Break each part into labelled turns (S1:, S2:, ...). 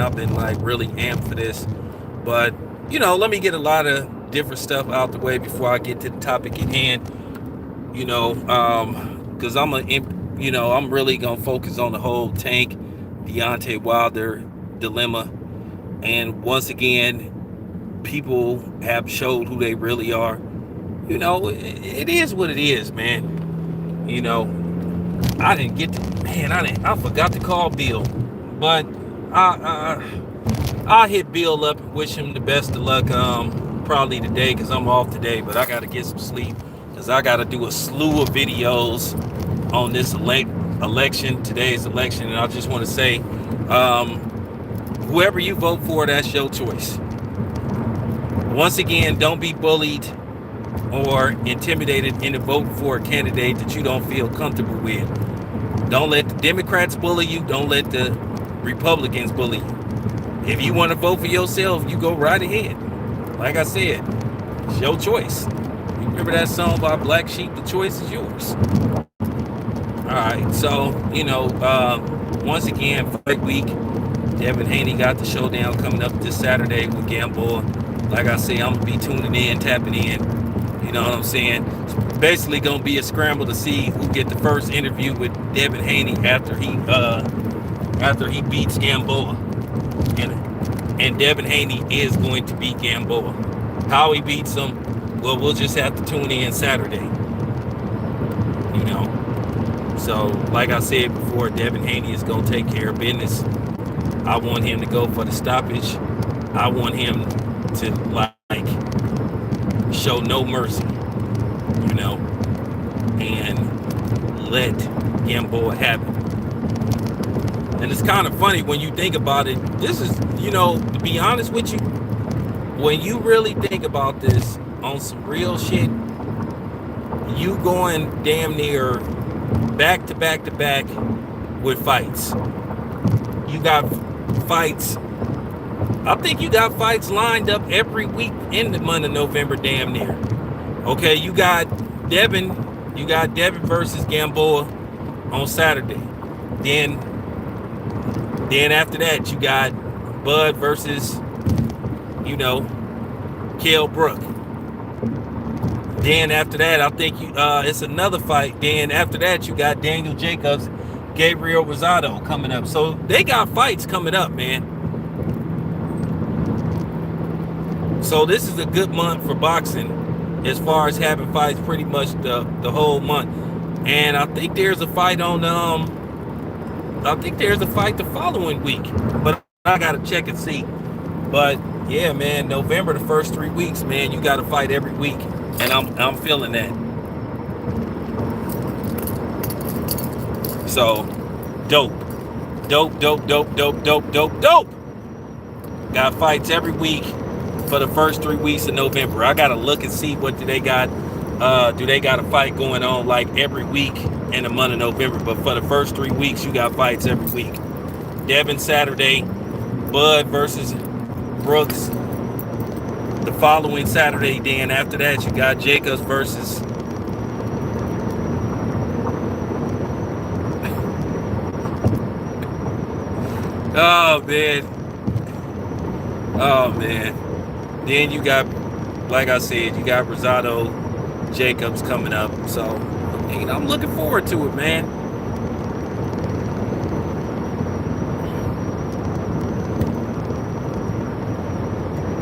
S1: I've been like really amped for this. But let me get a lot of different stuff out the way before I get to the topic at hand. Because I'm really gonna focus on the whole Tank Deontay Wilder dilemma. And once again, people have showed who they really are. It is what it is, man. I didn't get to, man. I forgot to call Bill, but I I hit Bill up and wish him the best of luck. Probably today because I'm off today, but I gotta get some sleep because I gotta do a slew of videos on this election, today's election, and I just want to say, whoever you vote for, that's your choice. Once again, don't be bullied or intimidated into voting for a candidate that you don't feel comfortable with. Don't let the Democrats bully you. Don't let the Republicans bully you. If you want to vote for yourself, you go right ahead. Like I said, it's your choice. You remember that song by Black Sheep? The choice is yours. All right, so once again, fight week. Devin Haney got the showdown coming up this Saturday with Gamboa. Like I say, I'm gonna be tuning in, tapping in. You know what I'm saying? It's basically gonna be a scramble to see who get the first interview with Devin Haney after he beats Gamboa. And Devin Haney is going to beat Gamboa. How he beats him, well, we'll just have to tune in Saturday. So, like I said before, Devin Haney is going to take care of business. I want him to go for the stoppage. I want him to, show no mercy, and let Gamboa have it. And it's kind of funny when you think about it. This is, to be honest with you, when you really think about this on some real shit, you going damn near back to back to back with fights. You got fights. I think you got fights lined up every week in the month of November, damn near. Okay, you got Devin versus Gamboa on Saturday. Then after that, you got Bud versus, Kell Brook. Then after that, I think it's another fight. Then after that, you got Daniel Jacobs, Gabriel Rosado coming up. So they got fights coming up, man. So this is a good month for boxing as far as having fights pretty much the whole month. And I think there's a fight the following week, but I gotta check and see. But yeah, man, November, the first 3 weeks, man, you got to fight every week, and I'm feeling that. So dope. Got fights every week for the first 3 weeks of November. I gotta look and see what do they got. Do they got a fight going on like every week in the month of November? But for the first 3 weeks, you got fights every week. Devin Saturday, Bud versus Brooks. The following Saturday, then after that, you got Jacobs versus oh man. Then you got, like I said, you got Rosado, Jacobs coming up. So I'm looking forward to it, man.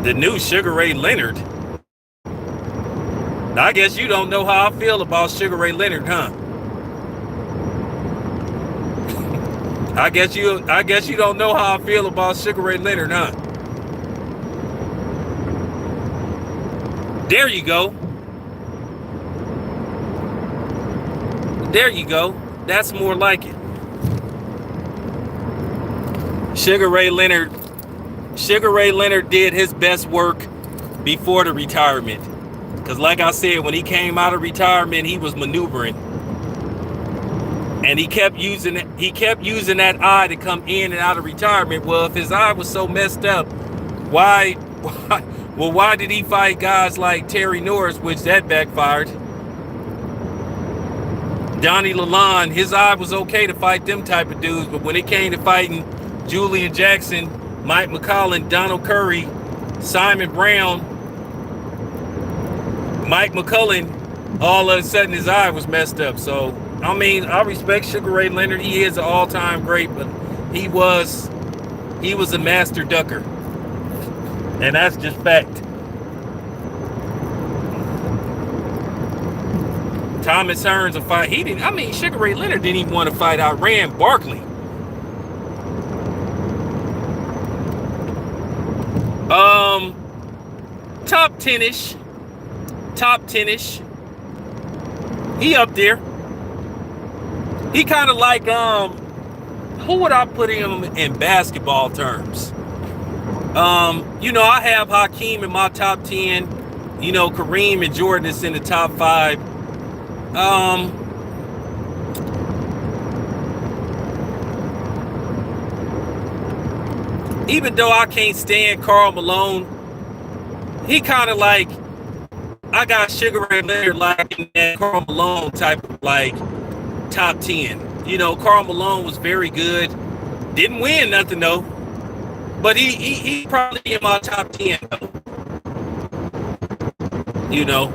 S1: The new Sugar Ray Leonard. I guess you don't know how I feel about Sugar Ray Leonard, huh? I guess you don't know how I feel about Sugar Ray Leonard, huh? There you go. There you go. That's more like it. Sugar Ray Leonard did his best work before the retirement. Because like I said, when he came out of retirement, he was maneuvering. And he kept using that eye to come in and out of retirement. Well, if his eye was so messed up, why did he fight guys like Terry Norris, which that backfired? Donnie Lalonde, his eye was okay to fight them type of dudes, but when it came to fighting Julian Jackson Mike McCollin, Donald Curry, Simon Brown. Mike McCullen, all of a sudden his eye was messed up. So, I mean, I respect Sugar Ray Leonard. He is an all-time great, but he was a master ducker. And that's just fact. Thomas Hearns a fight. Sugar Ray Leonard didn't even want to fight Iran Barkley. Top 10-ish. He up there. He kind of like, who would I put him in basketball terms? I have Hakeem in my top 10. Kareem and Jordan is in the top 5. Even though I can't stand Karl Malone, he kind of like, I got Sugar Ray Leonard like in that Karl Malone type of like top 10. Karl Malone was very good. Didn't win nothing though. But he probably in my top 10 though.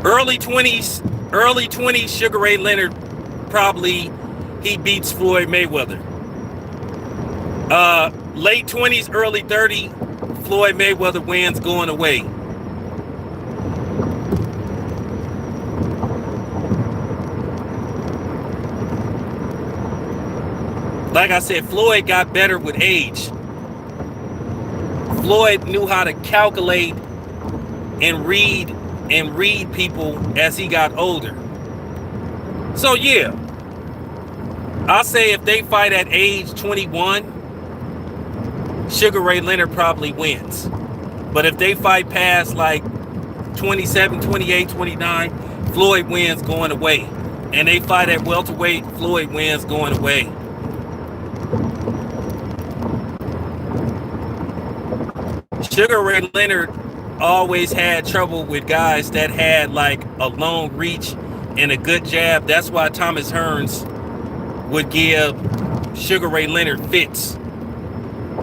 S1: Early 20s, Sugar Ray Leonard probably he beats Floyd Mayweather. Late 20s, early 30, Floyd Mayweather wins going away. Like I said, Floyd got better with age. Floyd knew how to calculate and read people as he got older. So yeah, I'll say if they fight at age 21, Sugar Ray Leonard probably wins. But if they fight past like 27, 28, 29, Floyd wins going away. And they fight at welterweight, Floyd wins going away. Sugar Ray Leonard always had trouble with guys that had like a long reach and a good jab. That's why Thomas Hearns would give Sugar Ray Leonard fits.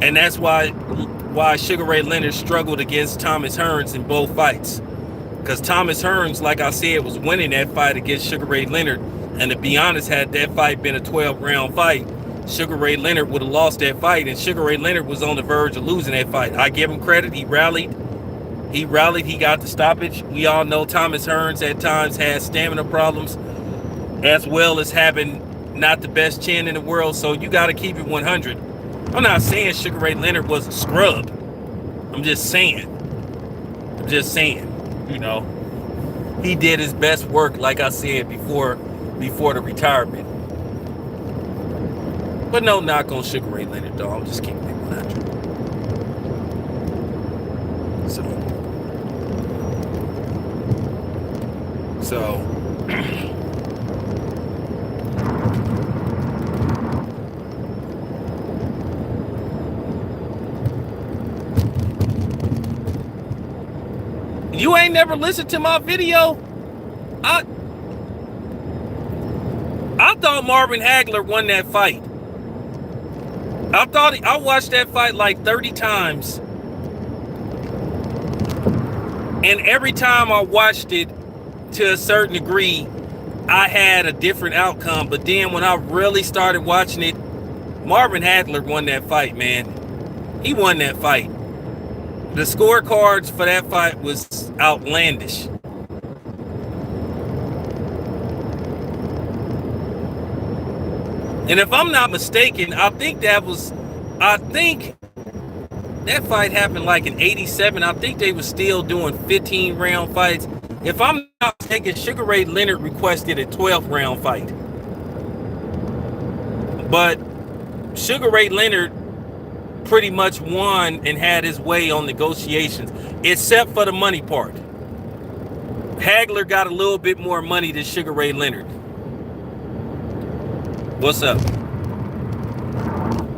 S1: And that's why Sugar Ray Leonard struggled against Thomas Hearns in both fights. Because Thomas Hearns, like I said, was winning that fight against Sugar Ray Leonard. And to be honest, had that fight been a 12-round fight, Sugar Ray Leonard would have lost that fight. And Sugar Ray Leonard was on the verge of losing that fight. I give him credit. He rallied. He got the stoppage. We all know Thomas Hearns at times has stamina problems, as well as having not the best chin in the world. So you got to keep it 100. I'm not saying Sugar Ray Leonard was a scrub. I'm just saying. He did his best work, like I said before the retirement. But no knock on Sugar Ray Leonard, though. I'm just keeping it 100. So you ain't never listened to my video? I thought Marvin Hagler won that fight. I watched that fight like 30 times. And every time I watched it, to a certain degree, I had a different outcome. But then when I really started watching it, Marvin Hagler won that fight, man. He won that fight. The scorecards for that fight was outlandish. And if I'm not mistaken, I think that fight happened like in 87. I think they were still doing 15-round fights. If I'm not mistaken, Sugar Ray Leonard requested a 12-round fight. But Sugar Ray Leonard pretty much won and had his way on negotiations, except for the money part. Hagler got a little bit more money than Sugar Ray Leonard. What's up?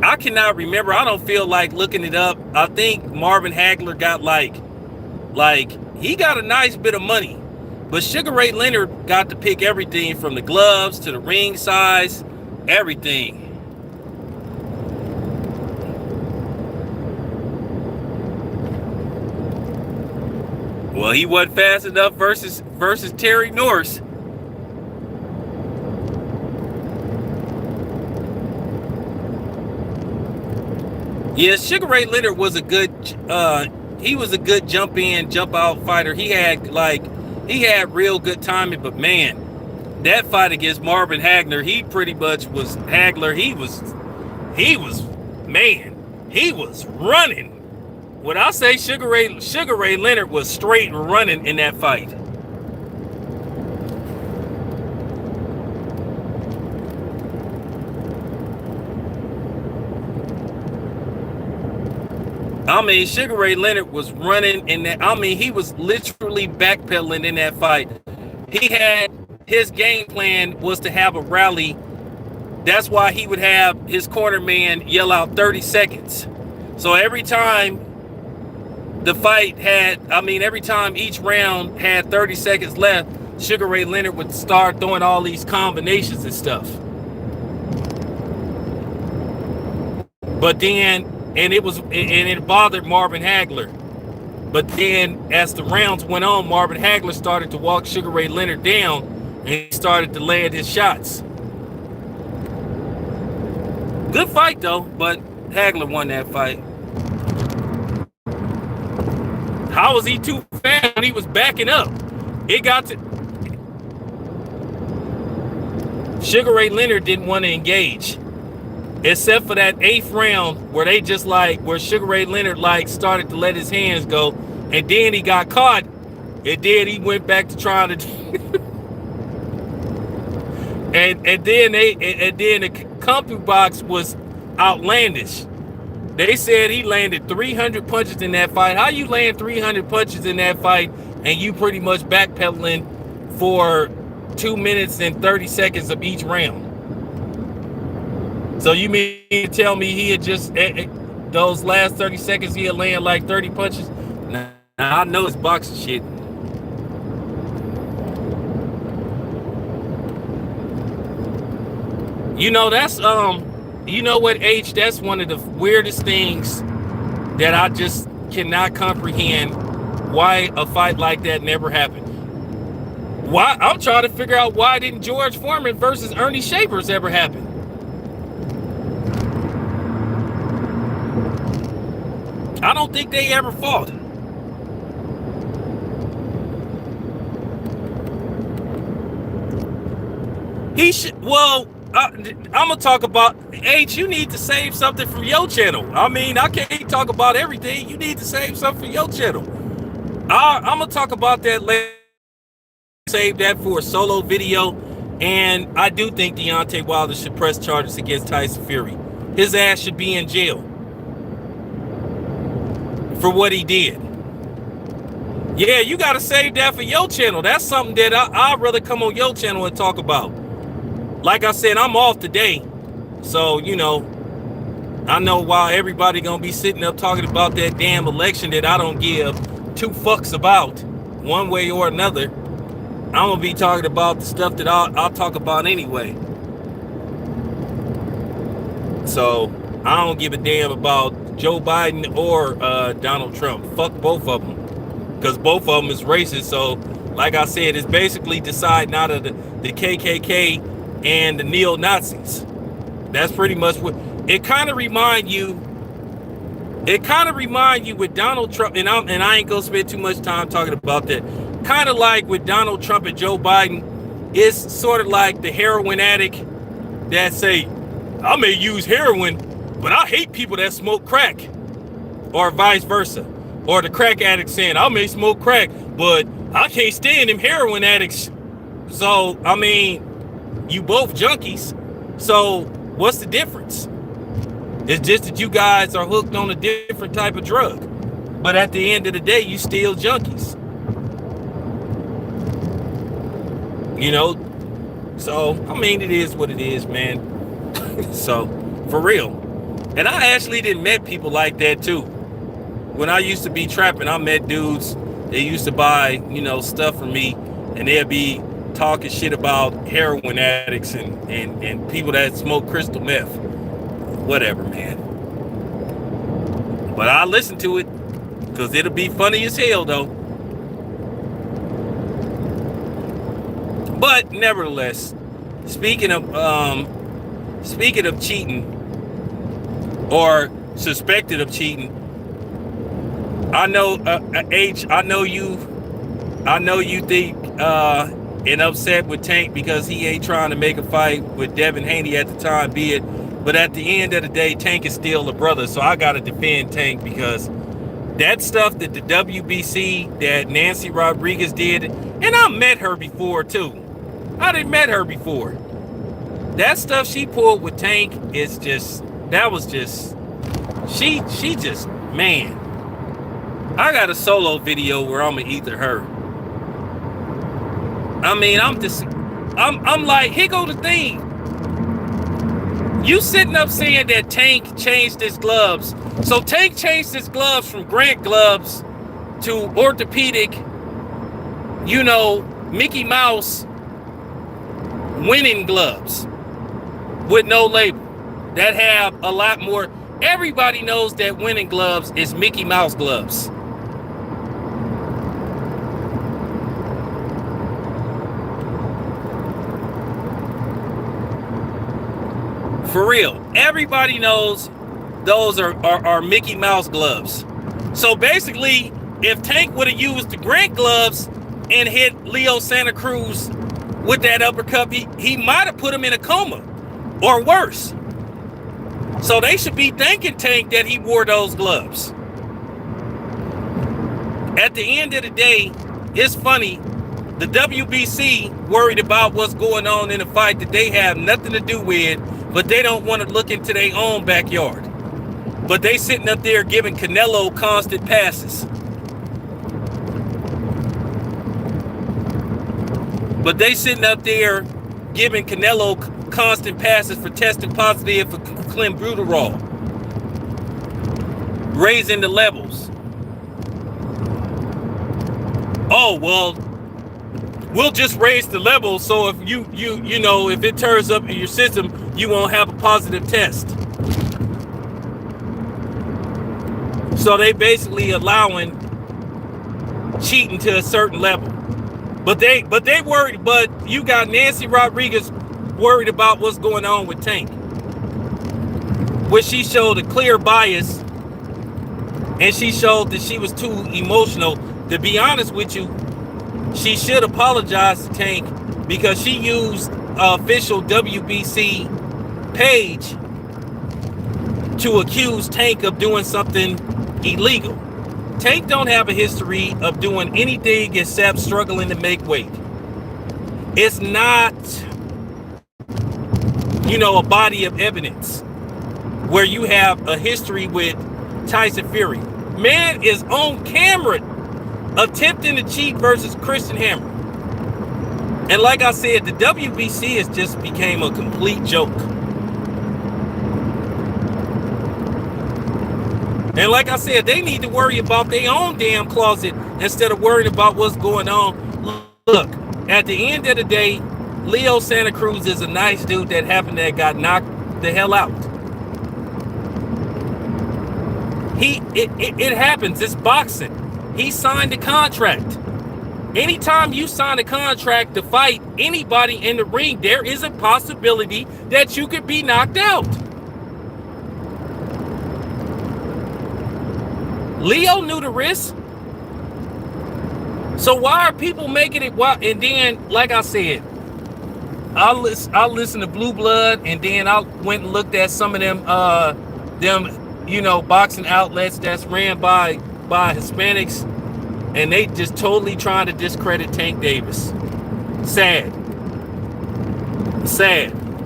S1: I cannot remember. I don't feel like looking it up. I think Marvin Hagler got like he got a nice bit of money. But Sugar Ray Leonard got to pick everything from the gloves to the ring size, everything. Well, he wasn't fast enough versus Terry Norris. Yeah, Sugar Ray Leonard was a good jump in, jump out fighter. He had real good timing, but man, that fight against Marvin Hagler, he pretty much was Hagler. He was running. When I say Sugar Ray Leonard was straight running in that fight. I mean, Sugar Ray Leonard was running in that. I mean, he was literally backpedaling in that fight. His game plan was to have a rally. That's why he would have his corner man yell out 30 seconds. So every time every time each round had 30 seconds left, Sugar Ray Leonard would start throwing all these combinations and stuff. But then, and it bothered Marvin Hagler. But then, as the rounds went on, Marvin Hagler started to walk Sugar Ray Leonard down, and he started to land his shots. Good fight though, but Hagler won that fight. How was he too fast when he was backing up? It got to... Sugar Ray Leonard didn't want to engage. Except for that 8th round where where Sugar Ray Leonard started to let his hands go, and then he got caught, and then he went back to trying to and then the compu box was outlandish. They said he landed 300 punches in that fight. How you land 300 punches in that fight and you pretty much backpedaling for 2 minutes and 30 seconds of each round? So you mean to tell me he had just, those last 30 seconds, he had land like 30 punches? Nah, I know it's boxing shit. You know, that's, you know what, H, that's one of the weirdest things that I just cannot comprehend, why a fight like that never happened. Why? I'm trying to figure out why didn't George Foreman versus Ernie Shavers ever happen? I don't think they ever fought. He should, well, I'm gonna talk about, H, you need to save something from your channel. I mean, I can't talk about everything. You need to save something for your channel. I'm gonna talk about that later. Save that for a solo video. And I do think Deontay Wilder should press charges against Tyson Fury. His ass should be in jail for what he did. Yeah, you gotta save that for your channel. That's something that I'd rather come on your channel and talk about. Like I said, I'm off today, so, you know, I know while everybody gonna be sitting up talking about that damn election that I don't give two fucks about one way or another, I'm gonna be talking about the stuff that I'll talk about anyway. So I don't give a damn about Joe Biden or Donald Trump. Fuck both of them, because both of them is racist. So like I said, it's basically deciding out of the KKK and the neo-Nazis. That's pretty much what it kind of remind you. It kind of remind you with Donald Trump, and I ain't gonna spend too much time talking about that. Kind of like with Donald Trump and Joe Biden, it's sort of like the heroin addict that say, I may use heroin, but I hate people that smoke crack, or vice versa. Or the crack addict saying, I may smoke crack, but I can't stand them heroin addicts. So, I mean, you both junkies. So what's the difference? It's just that you guys are hooked on a different type of drug. But at the end of the day, you still junkies. You know? So, I mean, it is what it is, man. So, for real. And I actually didn't met people like that too. When I used to be trapping, I met dudes that used to buy, you know, stuff from me. and they'll be talking shit about heroin addicts and people that smoke crystal meth. Whatever, man. But I listen to it because it'll be funny as hell, though. But nevertheless, speaking of cheating or suspected of cheating, I know H. I know you think and upset with Tank because he ain't trying to make a fight with Devin Haney at the time, be it. But at the end of the day, Tank is still a brother, so I gotta defend Tank because that stuff that the WBC that Nancy Rodriguez did, and I met her before too. I done met her before. That stuff she pulled with Tank is just, that was just, she just, man. I got a solo video where I'm gonna either her. I mean, I'm like, here go the thing. You sitting up saying that Tank changed his gloves. So Tank changed his gloves from Grant gloves to orthopedic, you know, Mickey Mouse winning gloves with no label that have a lot more. Everybody knows that winning gloves is Mickey Mouse gloves. For real, everybody knows those are Mickey Mouse gloves. So basically, if Tank would have used the Grant gloves and hit Leo Santa Cruz with that uppercut, he might have put him in a coma or worse. So they should be thanking Tank that he wore those gloves. At the end of the day, it's funny. The WBC worried about what's going on in a fight that they have nothing to do with, but they don't want to look into their own backyard. But they sitting up there giving Canelo constant passes. But they sitting up there giving Canelo constant passes for testing positive for clenbuterol. Raising the levels. Oh, well, we'll just raise the levels so if you know, if it turns up in your system, you won't have a positive test. So they basically allowing cheating to a certain level. But they worried, but you got Nancy Rodriguez worried about what's going on with Tank. Where she showed a clear bias and she showed that she was too emotional. To be honest with you, she should apologize to Tank because she used official WBC page to accuse Tank of doing something illegal. Tank don't have a history of doing anything except struggling to make weight. It's not, you know, a body of evidence where you have a history with Tyson Fury. Man is on camera attempting to cheat versus Christian Hammer. And like I said, the WBC has just became a complete joke. And like I said, they need to worry about their own damn closet instead of worrying about what's going on. Look, at the end of the day, Leo Santa Cruz is a nice dude that happened that got knocked the hell out. It happens. It's boxing. He signed a contract. Anytime you sign a contract to fight anybody in the ring, there is a possibility that you could be knocked out. Leo knew the risk. So why are people making it? And then, like I said, I listen to Blue Blood, and then I went and looked at some of them, you know, boxing outlets that's ran by Hispanics, and they just totally trying to discredit Tank Davis. Sad.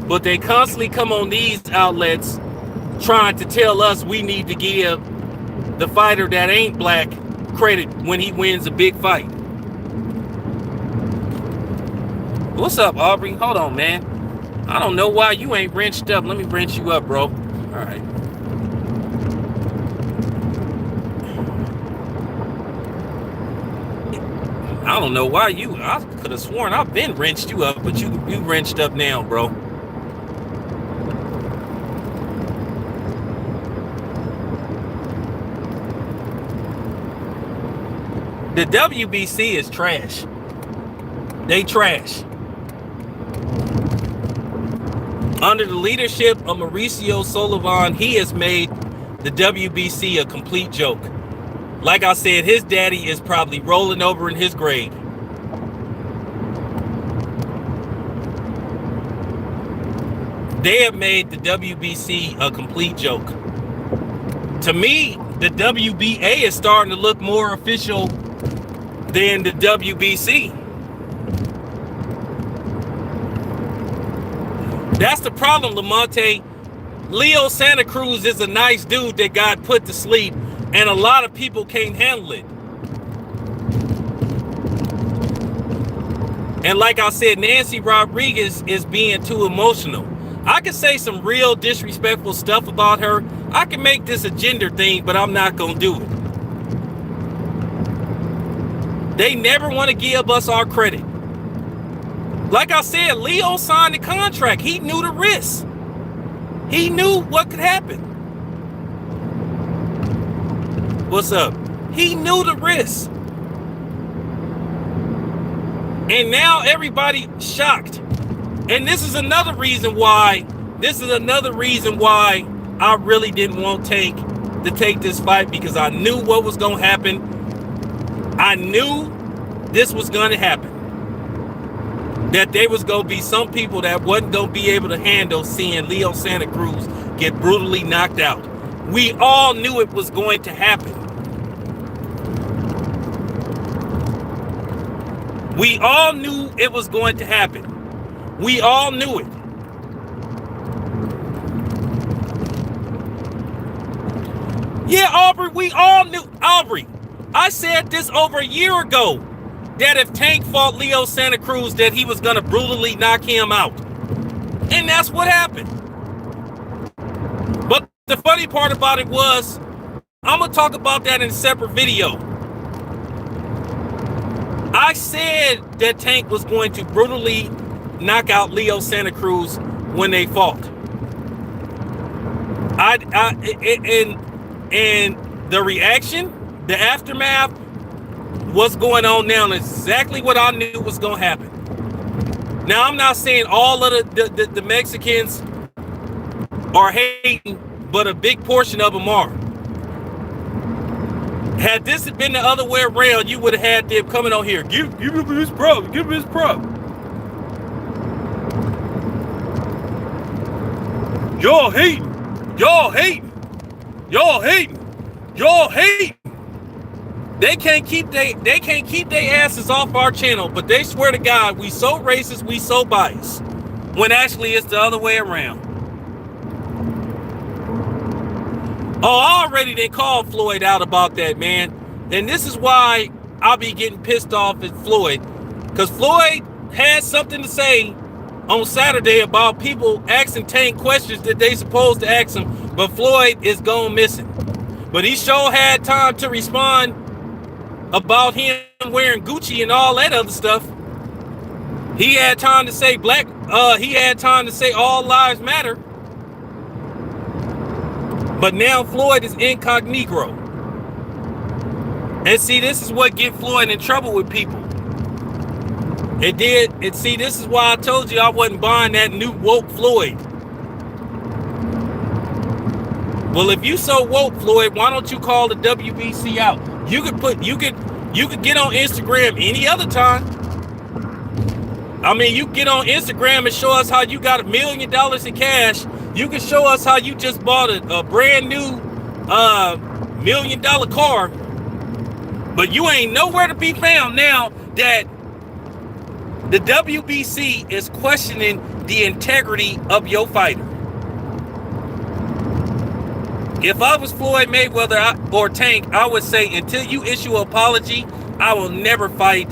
S1: But they constantly come on these outlets trying to tell us we need to give the fighter that ain't black credit when he wins a big fight. What's up, Aubrey? Hold on, man. I don't know why you ain't wrenched up. Let me wrench you up, bro. All right. I I don't know why I could have sworn I've been wrenched you up, but you wrenched up now, bro. The WBC is trash. They trash. Under the leadership of Mauricio Sullivan, he has made the WBC a complete joke. Like I said, his daddy is probably rolling over in his grave. They have made the WBC a complete joke. To me, the WBA is starting to look more official than the WBC. That's the problem, Lamonte. Leo Santa Cruz is a nice dude that got put to sleep, and a lot of people can't handle it. And like I said, Nancy Rodriguez is being too emotional. I can say some real disrespectful stuff about her. I can make this a gender thing, but I'm not going to do it. They never want to give us our credit. Like I said, Leo signed the contract. He knew the risks. He knew what could happen. What's up? He knew the risks. And now everybody shocked. And this is another reason why I really didn't want Tank to take this fight, because I knew what was going to happen. I knew this was going to happen. That there was going to be some people that wasn't going to be able to handle seeing Leo Santa Cruz get brutally knocked out. We all knew it was going to happen. We all knew it was going to happen. We all knew it. Yeah, Aubrey, we all knew. Aubrey, I said this over a year ago, that if Tank fought Leo Santa Cruz, that he was going to brutally knock him out. And that's what happened. But the funny part about it was, I'm going to talk about that in a separate video. I said that Tank was going to brutally knock out Leo Santa Cruz when they fought. And the reaction, the aftermath, what's going on now is exactly what I knew was going to happen. Now, I'm not saying all of the Mexicans are hating, but a big portion of them are. Had this been the other way around, you would have had them coming on here. Give him his prop. Give him his prop. Y'all hating. Y'all hating. Y'all hating. Y'all hating. They can't keep their asses off our channel, but they swear to God, we so racist, we so biased. When actually it's the other way around. Oh, already they called Floyd out about that, man. And this is why I'll be getting pissed off at Floyd. Because Floyd had something to say on Saturday about people asking Tank questions that they supposed to ask him, but Floyd is gone missing. But he sure had time to respond about him wearing Gucci and all that other stuff. He had time to say he had time to say all lives matter. But now Floyd is incognito. And see, this is what get Floyd in trouble with people. It did. And see, this is why I told you I wasn't buying that new woke Floyd. Well, if you so woke, Floyd, why don't you call the WBC out? You could get on Instagram any other time. I mean, you get on Instagram and show us how you got $1 million in cash. You can show us how you just bought a brand new $1 million car. But you ain't nowhere to be found now that the WBC is questioning the integrity of your fighter. If I was Floyd Mayweather or Tank, I would say until you issue an apology, I will never fight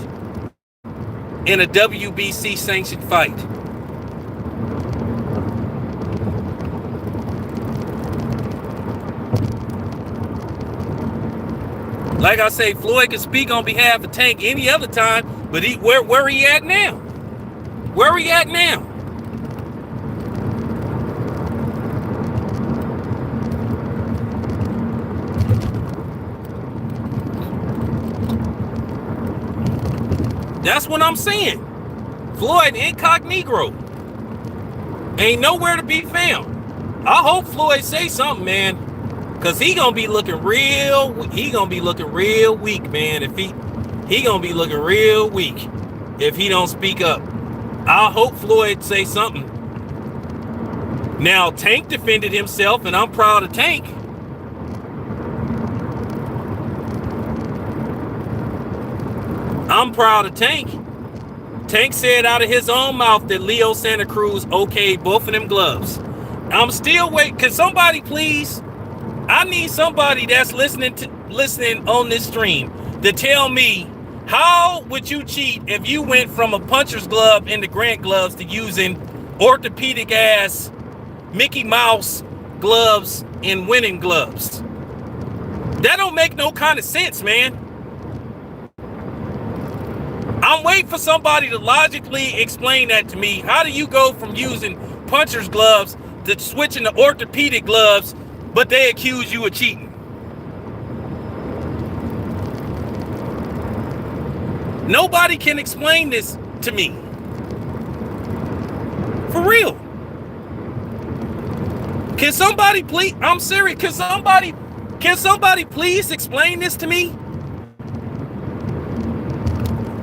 S1: in a WBC sanctioned fight. Like I say, Floyd can speak on behalf of Tank any other time, but where he at now? Where he at now? That's what I'm saying. Floyd incognito ain't nowhere to be found. I hope Floyd say something, man, cause he gonna be looking real weak, man. If he gonna be looking real weak if he don't speak up. I hope Floyd say something. Now Tank defended himself, and I'm proud of Tank. I'm proud of Tank. Tank said out of his own mouth that Leo Santa Cruz okayed both of them gloves. I'm still waiting. Can somebody please? I need somebody that's listening on this stream to tell me, how would you cheat if you went from a puncher's glove into Grant gloves to using orthopedic ass Mickey Mouse gloves and winning gloves? That don't make no kind of sense, man. I'm waiting for somebody to logically explain that to me. How do you go from using puncher's gloves to switching to orthopedic gloves, but they accuse you of cheating? Nobody can explain this to me. For real. Can somebody please? I'm serious. Can somebody please explain this to me?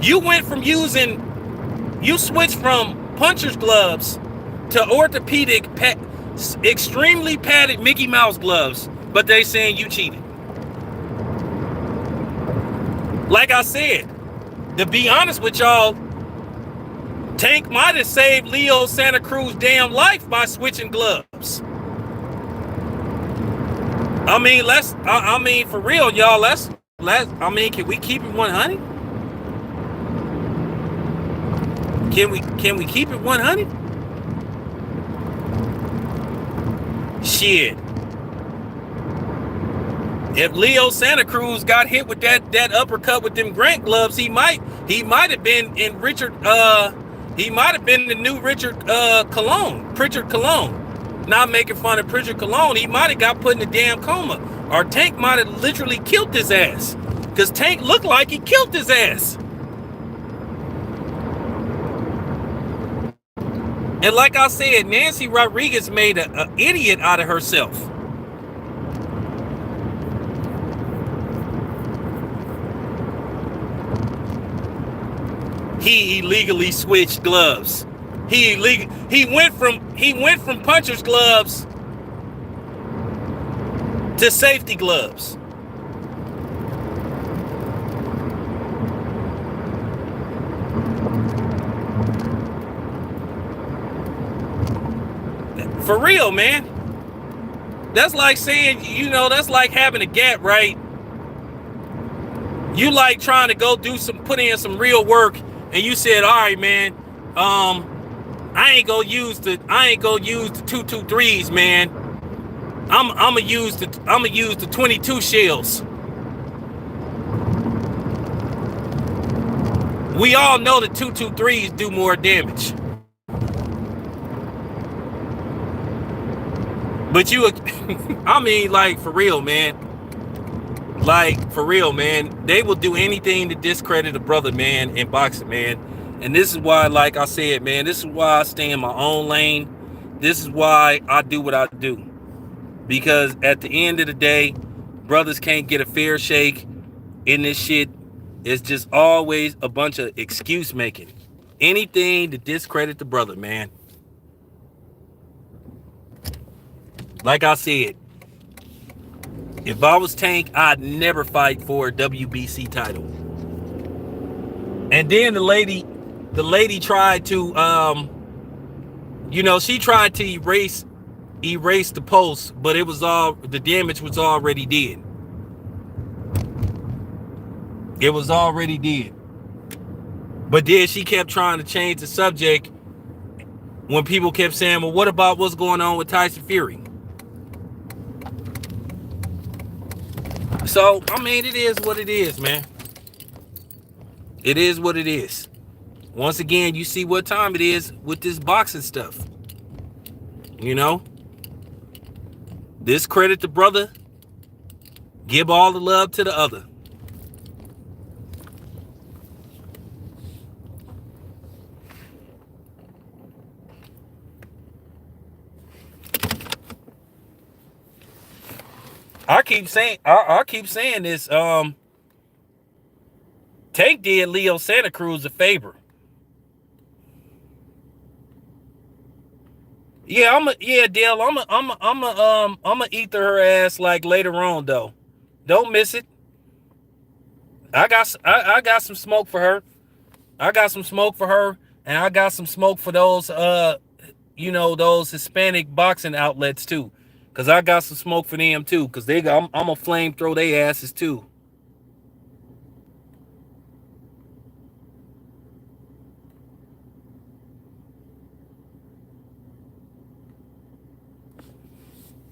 S1: You switched from puncher's gloves to orthopedic, extremely padded Mickey Mouse gloves, but they saying you cheated. Like I said, to be honest with y'all, Tank might have saved Leo Santa Cruz damn life by switching gloves. I mean, for real, y'all, can we keep it 100? Can we keep it 100? Shit. If Leo Santa Cruz got hit with that uppercut with them Grant gloves, he might have been in Richard. He might have been the new Pritchard Cologne. Not making fun of Pritchard Cologne. He might have got put in a damn coma, or Tank might have literally killed his ass. Cause Tank looked like he killed his ass. And like I said, Nancy Rodriguez made an idiot out of herself. He illegally switched gloves. He went from puncher's gloves to safety gloves. For real, man. That's like saying, that's like having a gap, right? You like trying to go put in some real work, and you said, all right, man, I ain't gonna use the 223s, man. I'm gonna use the 22 shells. We all know the 223s do more damage. But I mean, like, for real, man. Like, for real, man. They will do anything to discredit a brother, man, in boxing, man. And this is why, like I said, man, this is why I stay in my own lane. This is why I do what I do. Because at the end of the day, brothers can't get a fair shake in this shit. It's just always a bunch of excuse making. Anything to discredit the brother, man. Like I said, if I was Tank, I'd never fight for a WBC title. And then the lady tried to, she tried to erase the post, but the damage was already done. It was already done. But then she kept trying to change the subject when people kept saying, well, what about what's going on with Tyson Fury? So, I mean, it is what it is, man. It is what it is. Once again, you see what time it is with this boxing stuff. You know, discredit the brother, give all the love to the other. I keep saying this. Tank did Leo Santa Cruz a favor. Yeah, Dale, I'm a ether her ass like later on though. Don't miss it. I got some smoke for her. I got some smoke for her, and I got some smoke for those those Hispanic boxing outlets too. Cause I got some smoke for them too. Cause I'm a flame throw their asses too.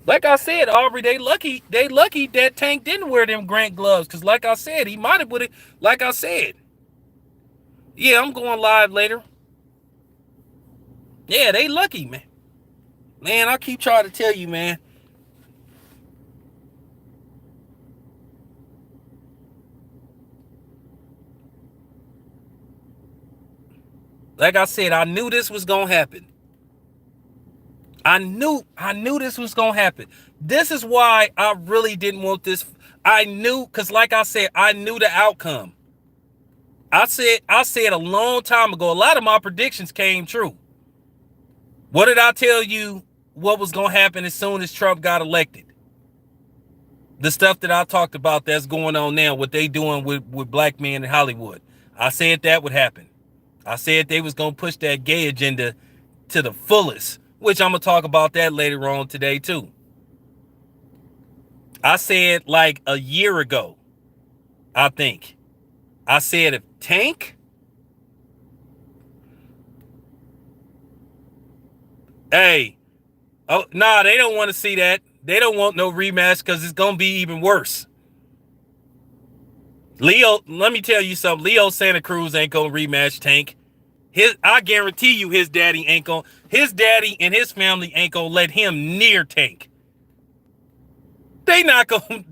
S1: Like I said, Aubrey, they lucky that Tank didn't wear them Grant gloves. Cause like I said, he might have would it. Like I said, yeah, I'm going live later. Yeah, they lucky, man. Man, I keep trying to tell you, man. Like I said, I knew this was gonna happen. I knew this was gonna happen. This is why I really didn't want this. I knew, cause like I said, I knew the outcome. I said a long time ago, a lot of my predictions came true. What did I tell you what was gonna happen as soon as Trump got elected? The stuff that I talked about that's going on now, what they doing with black men in Hollywood. I said that would happen. I said they was gonna push that gay agenda to the fullest, which I'm gonna talk about that later on today too. I said like a year ago, I think. I said if Tank, hey, oh nah, they don't want to see that. They don't want no rematch because it's gonna be even worse. Leo, let me tell you something. Leo Santa Cruz ain't gonna rematch Tank. I guarantee you his daddy and his family ain't gonna let him near Tank. They not gonna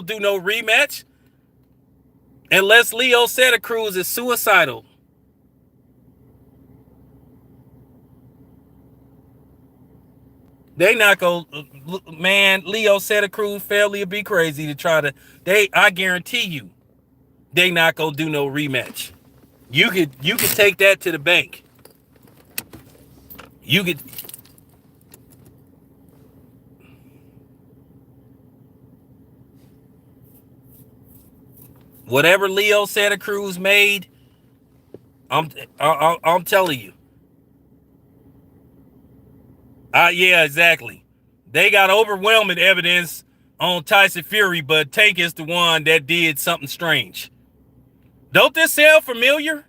S1: do no rematch. Unless Leo Santa Cruz is suicidal. They not gonna, man, Leo Santa Cruz family would be crazy to try to, I guarantee you, they not gonna do no rematch. You could take that to the bank. You could. Whatever Leo Santa Cruz made, I'm telling you. Yeah, exactly. They got overwhelming evidence on Tyson Fury, but Tank is the one that did something strange. Don't this sound familiar?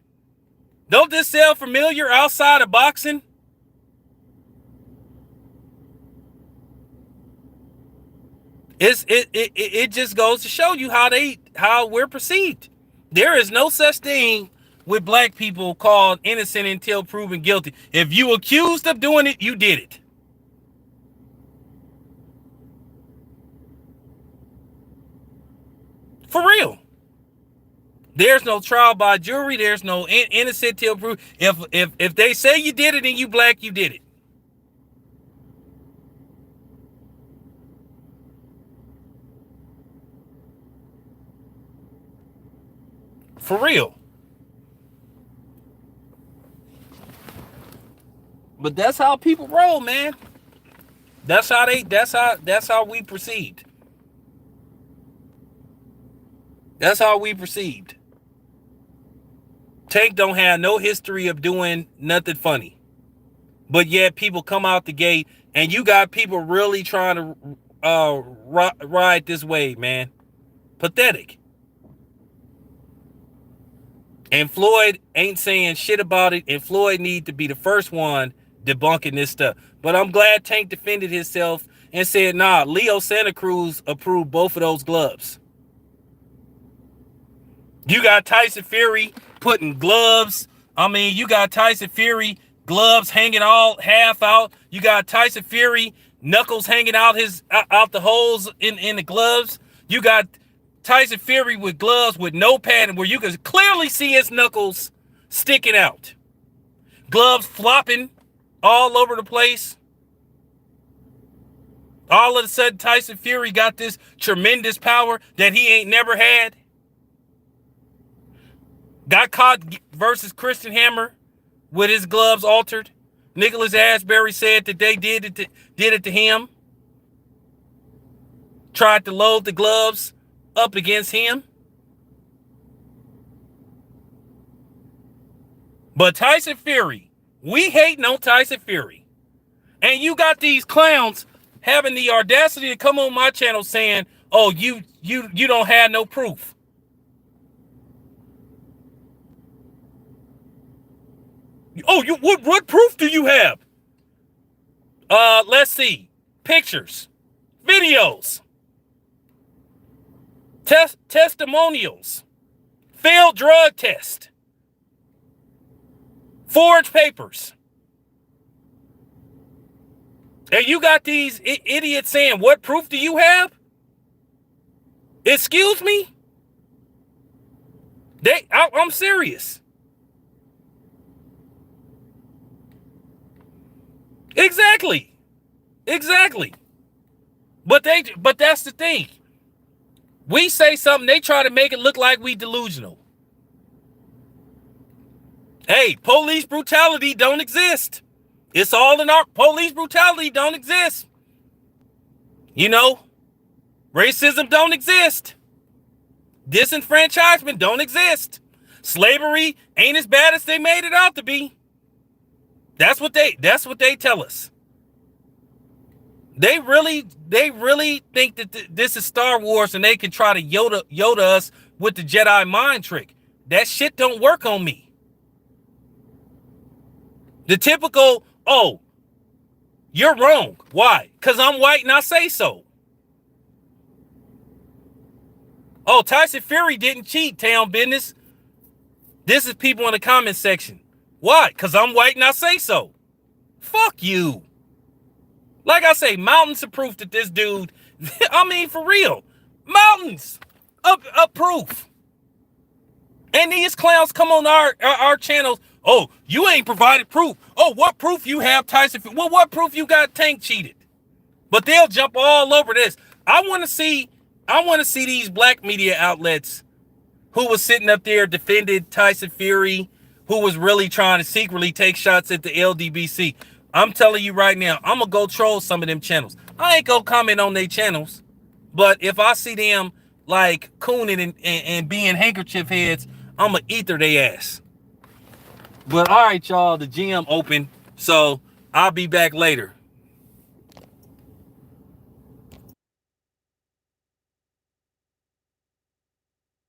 S1: Don't this sound familiar outside of boxing? It just goes to show you how we're perceived. There is no such thing with black people called innocent until proven guilty. If you accused of doing it, you did it. For real. There's no trial by jury. There's no innocent till proven. If they say you did it and you black, you did it. For real. But that's how people roll, man. That's how we perceived. That's how we perceived. Tank don't have no history of doing nothing funny. But yet people come out the gate and you got people really trying to ride this wave, man. Pathetic. And Floyd ain't saying shit about it, and Floyd need to be the first one debunking this stuff. But I'm glad Tank defended himself and said, nah, Leo Santa Cruz approved both of those gloves. You got Tyson Fury putting gloves. I mean, you got Tyson Fury gloves hanging all half out. You got Tyson Fury knuckles hanging out out the holes in the gloves. You got Tyson Fury with gloves with no padding where you can clearly see his knuckles sticking out. Gloves flopping all over the place. All of a sudden, Tyson Fury got this tremendous power that he ain't never had. Got caught versus Christian Hammer with his gloves altered. Nicholas Asbury said that they did it to him. Tried to load the gloves up against him. But Tyson Fury, we hating on Tyson Fury. And you got these clowns having the audacity to come on my channel saying, oh, you don't have no proof. Oh, what proof do you have? Let's see. Pictures, videos, testimonials, failed drug test, forged papers. And you got these idiots saying, what proof do you have? Excuse me? I'm serious. Exactly. But that's the thing. We say something, they try to make it look like we delusional. Hey, police brutality don't exist. It's all in our police brutality don't exist. You know, racism don't exist. Disenfranchisement don't exist. Slavery ain't as bad as they made it out to be. That's what they tell us. They really think that this is Star Wars and they can try to Yoda us with the Jedi mind trick. That shit don't work on me. The typical, oh, you're wrong. Why? Because I'm white and I say so. Oh, Tyson Fury didn't cheat, town business. This is people in the comment section. Why? Because I'm white and I say so. Fuck you. Like I say, mountains of proof that this dude, I mean, for real, mountains of proof. And these clowns come on our channels. Oh, you ain't provided proof. Oh, what proof you have, Tyson? Well, what proof you got Tank cheated? But they'll jump all over this. I want to see these black media outlets who was sitting up there defended Tyson Fury, who was really trying to secretly take shots at the LDBC. I'm telling you right now, I'm going to go troll some of them channels. I ain't going to comment on their channels. But if I see them like cooning and being handkerchief heads, I'm going to ether their ass. But all right, y'all, the gym open. So I'll be back later.